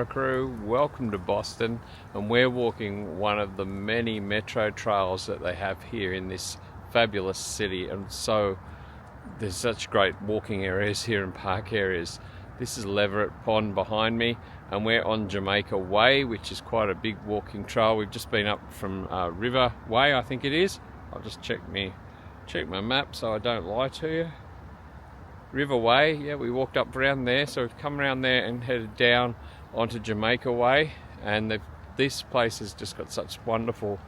crew, welcome to Boston, and we're walking one of the many metro trails that they have here in this fabulous city. And so there's such great walking areas here and park areas. This is Leverett Pond behind me, and we're on Jamaica Way, which is quite a big walking trail. We've just been up from Riverway, I think it is. I'll just check my map so I don't lie to you. Riverway, yeah, we walked up around there, so we've come around there and headed down onto Jamaica Way, and this place has just got such wonderful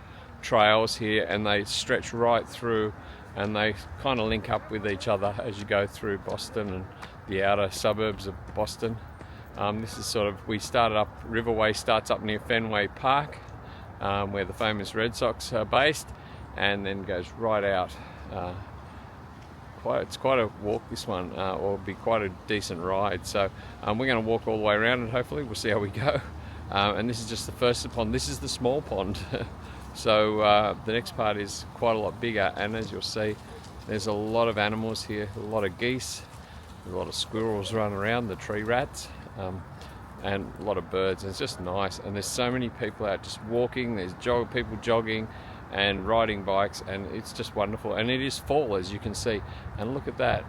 trails here, and they stretch right through, and they kind of link up with each other as you go through Boston and the outer suburbs of Boston. This is Riverway starts up near Fenway Park, where the famous Red Sox are based, and then goes right out. It's quite a walk, this one, or be quite a decent ride. So we're going to walk all the way around, and hopefully we'll see how we go. And this is just the first pond. This is the small pond. So the next part is quite a lot bigger, and as you'll see, there's a lot of animals here, a lot of geese, a lot of squirrels running around, the tree rats, and a lot of birds. And it's just nice, and there's so many people out just walking. There's people jogging and riding bikes, and it's just wonderful. And it is fall, as you can see, and look at that,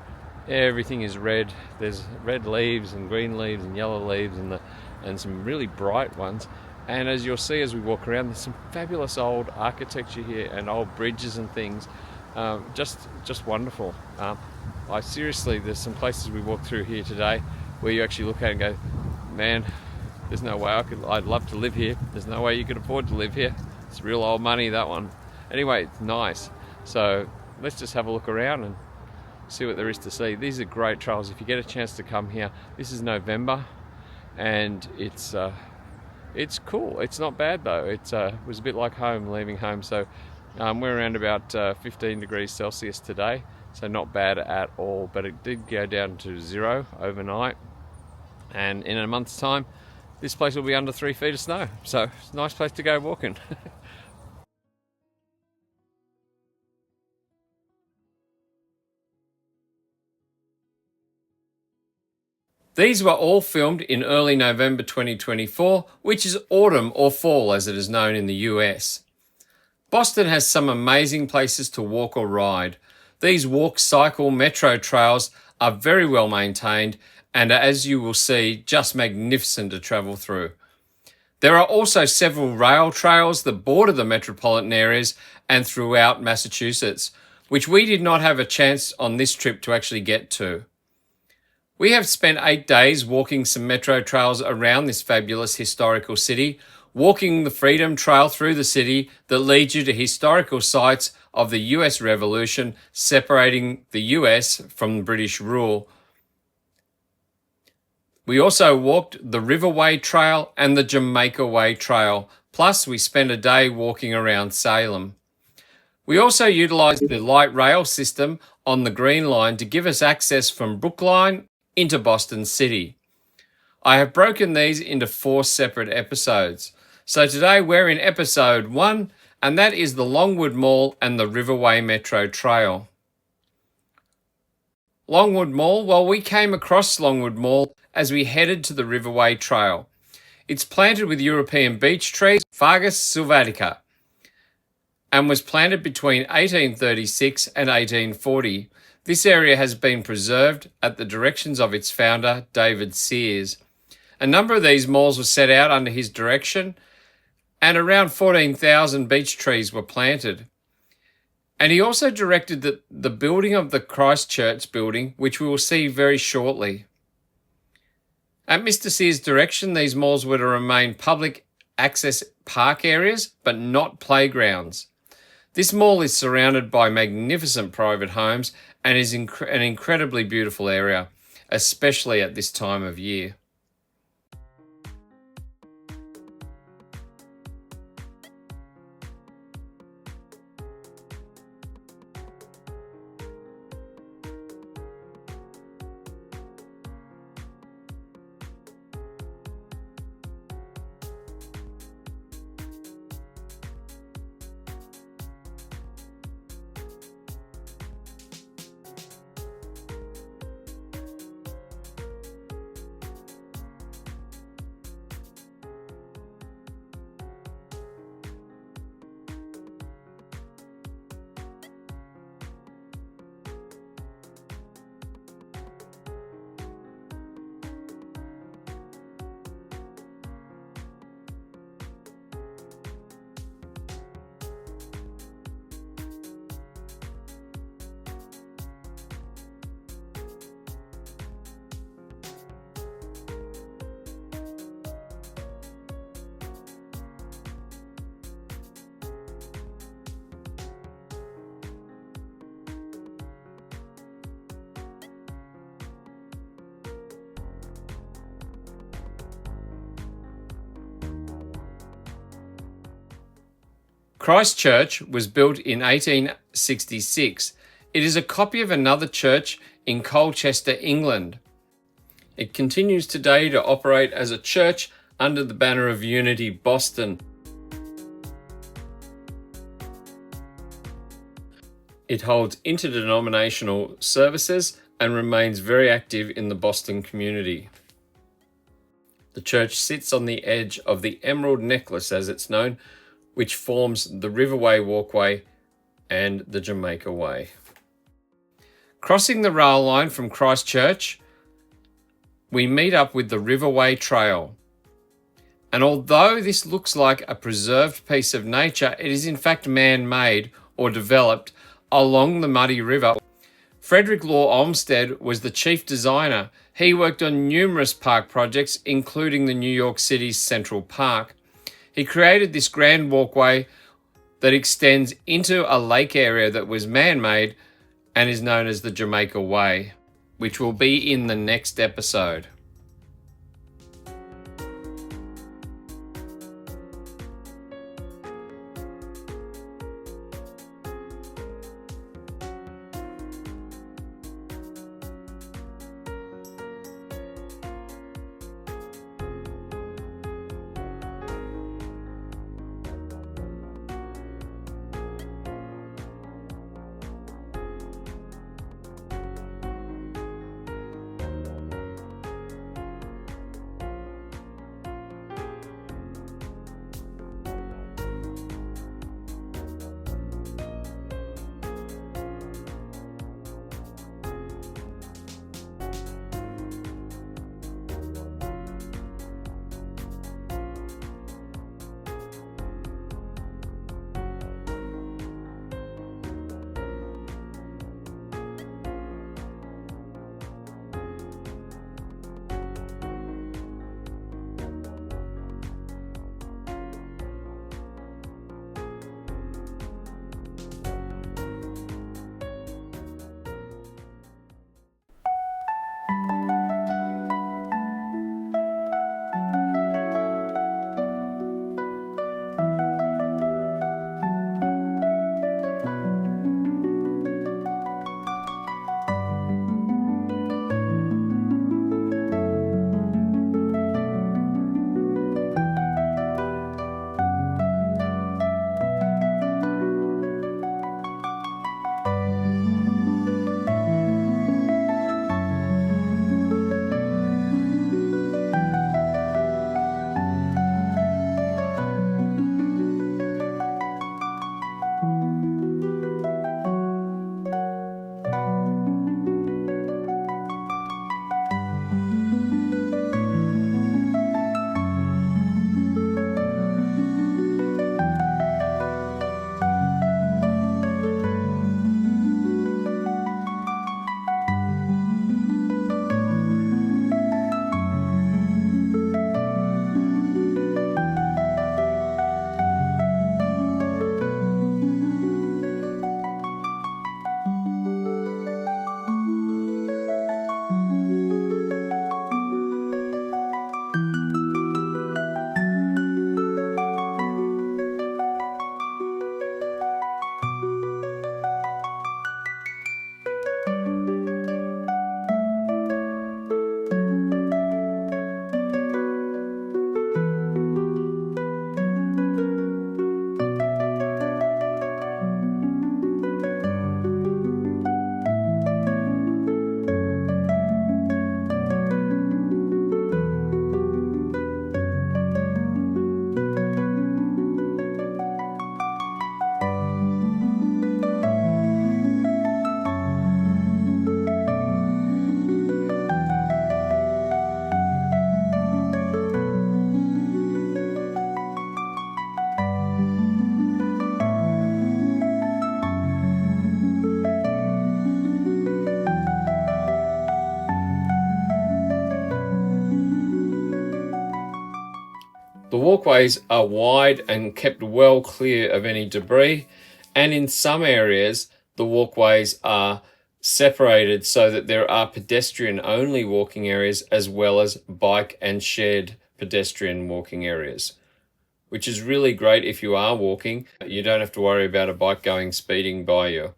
everything is red. There's red leaves and green leaves and yellow leaves and some really bright ones. And as you'll see as we walk around, there's some fabulous old architecture here and old bridges and things. Just wonderful. There's some places we walked through here today where you actually look at it and go, man, there's no way I'd love to live here. There's no way you could afford to live here. It's real old money, that one. Anyway, it's nice. So let's just have a look around and see what there is to see. These are great trails. If you get a chance to come here, this is November, and it's cool. It's not bad though. It was a bit like leaving home. So we're around about 15 degrees Celsius today, so not bad at all. But it did go down to 0 overnight, and in a month's time, this place will be under 3 feet of snow. So it's a nice place to go walking. These were all filmed in early November 2024, which is autumn or fall as it is known in the US. Boston has some amazing places to walk or ride. These walk, cycle, metro trails are very well maintained and are, as you will see, just magnificent to travel through. There are also several rail trails that border the metropolitan areas and throughout Massachusetts, which we did not have a chance on this trip to actually get to. We have spent 8 days walking some metro trails around this fabulous historical city, walking the Freedom Trail through the city that leads you to historical sites of the US Revolution, separating the US from British rule. We also walked the Riverway Trail and the Jamaica Way Trail, plus we spent a day walking around Salem. We also utilised the light rail system on the Green Line to give us access from Brookline into Boston City. I have broken these into 4 separate episodes. So today we're in episode 1, and that is the Longwood Mall and the Riverway Metro Trail. Longwood Mall, well, we came across Longwood Mall as we headed to the Riverway Trail. It's planted with European beech trees, Fagus sylvatica, and was planted between 1836 and 1840. This area has been preserved at the directions of its founder, David Sears. A number of these malls were set out under his direction, and around 14,000 beech trees were planted. And he also directed the building of the Christchurch building, which we will see very shortly. At Mr. Sears' direction, these malls were to remain public access park areas, but not playgrounds. This mall is surrounded by magnificent private homes and is an incredibly beautiful area, especially at this time of year. Christ Church was built in 1866. It is a copy of another church in Colchester, England. It continues today to operate as a church under the banner of Unity Boston. It holds interdenominational services and remains very active in the Boston community. The church sits on the edge of the Emerald Necklace, as it's known, which forms the Riverway walkway and the Jamaica Way. Crossing the rail line from Christchurch, we meet up with the Riverway Trail. And although this looks like a preserved piece of nature, it is in fact man-made or developed along the muddy river. Frederick Law Olmsted was the chief designer. He worked on numerous park projects, including the New York City's Central Park. He created this grand walkway that extends into a lake area that was man-made and is known as the Jamaica Way, which will be in the next episode. The walkways are wide and kept well clear of any debris, and in some areas the walkways are separated so that there are pedestrian-only walking areas as well as bike and shared pedestrian walking areas. which is really great if you are walking. You don't have to worry about a bike going speeding by you.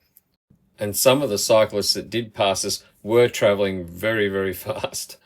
And some of the cyclists that did pass us were traveling very, very fast.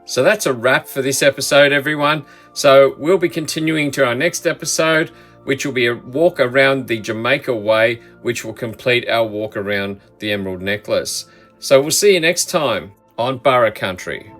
So that's a wrap for this episode, everyone. So we'll be continuing to our next episode, which will be a walk around the Jamaica Way, which will complete our walk around the Emerald Necklace. So we'll see you next time on Burra Country.